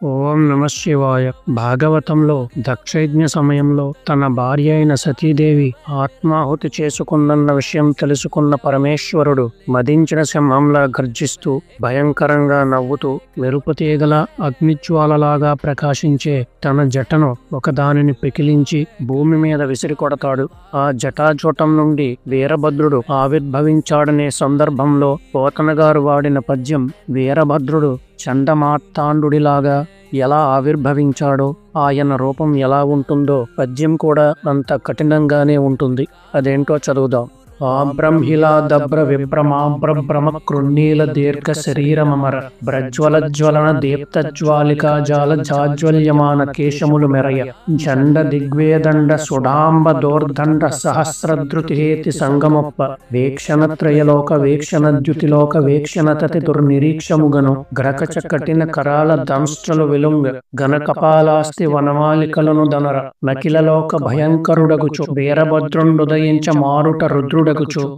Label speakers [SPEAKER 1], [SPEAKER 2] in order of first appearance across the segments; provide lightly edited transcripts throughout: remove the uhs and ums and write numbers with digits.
[SPEAKER 1] ఓం నమ శివాయ. భాగవతంలో దక్షయజ్ఞ సమయంలో తన భార్య అయిన సతీదేవి ఆత్మాహుతి చేసుకుందన్న విషయం తెలుసుకున్న పరమేశ్వరుడు మదించిన సింహంలా గర్జిస్తూ భయంకరంగా నవ్వుతూ మెరుపుతీగల అగ్నిజ్వాలలాగా ప్రకాశించే తన జటను ఒకదానిని పెకిలించి భూమి మీద విసిరి కొడతాడు. ఆ జటాజూటం నుండి వీరభద్రుడు ఆవిర్భవించాడనే సందర్భంలో పోతనగారు వాడిన పద్యం వీరభద్రుడు చండమార్తాండుడిలాగా ఎలా ఆవిర్భవించాడో, ఆయన రూపం ఎలా ఉంటుందో పద్యం కూడా అంత కఠినంగానే ఉంటుంది. అదేంటో చదువుదాం. ఆబ్రహ్మిలా దబ్ర విభ్రమాబ్రభ్రమ కృన్నీల దీర్ఘ శరీరమమర బ్రజ్వలజ్వలన దీప్తజ్వాలికా జాల జాజ్వల్యమాన కేశములు మెరయ జండ దిగ్వేదండ సుడాంబ దోర్దండ సహస్రధృతిహేతి సంగమొప్ప వీక్షణత్రయలోక వీక్షణద్యుతిలోక వీక్షణతతి దుర్నిరీక్షముగను గ్రకచ కఠిన కరాల దంష్ట్రలు విలుంగ ఘన కపాలాస్తి వనమాలికలను దనర నకిలలోక భయంకరుడగుచు వీరభద్రుండుదయించ మారుట రుద్రుడు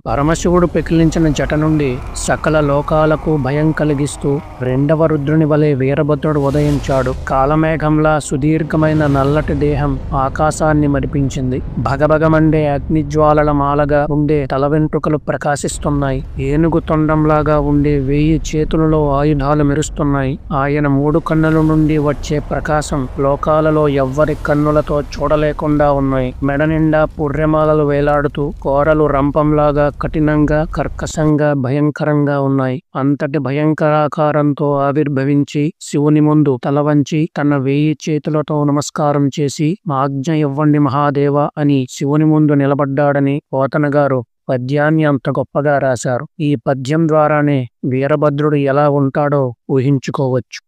[SPEAKER 1] పరమశివుడు పెకిలించిన జట నుండి సకల లోకాలకు భయం కలిగిస్తూ రెండవ రుద్రుని వలె వీరభద్రుడు ఉదయించాడు. కాలమేఘంలా సుదీర్ఘమైన నల్లటి దేహం ఆకాశాన్ని మరిపించింది. భగభగమండే అగ్నిజ్వాలల మాలగా ఉండే తల వెంట్రుకలు ప్రకాశిస్తున్నాయి. ఏనుగు తొండంలాగా ఉండే 1000 చేతులలో ఆయుధాలు మెరుస్తున్నాయి. ఆయన 3 కన్నుల నుండి వచ్చే ప్రకాశం లోకాలలో ఎవ్వరి కన్నులతో చూడలేకుండా ఉన్నాయి. మెడ నిండా పుర్రెమాలలు వేలాడుతూ కోరలు రంపంలాగా కఠినంగా కర్కశంగా భయంకరంగా ఉన్నాయి. అంతటి భయంకరాకారంతో ఆవిర్భవించి శివుని ముందు తల వంచి తన 1000 చేతులతో నమస్కారం చేసి ఆజ్ఞ ఇవ్వండి మహాదేవ అని శివుని ముందు నిలబడ్డాడని పోతనగారు పద్యాన్ని అంత గొప్పగా రాశారు. ఈ పద్యం ద్వారానే వీరభద్రుడు ఎలా ఉంటాడో ఊహించుకోవచ్చు.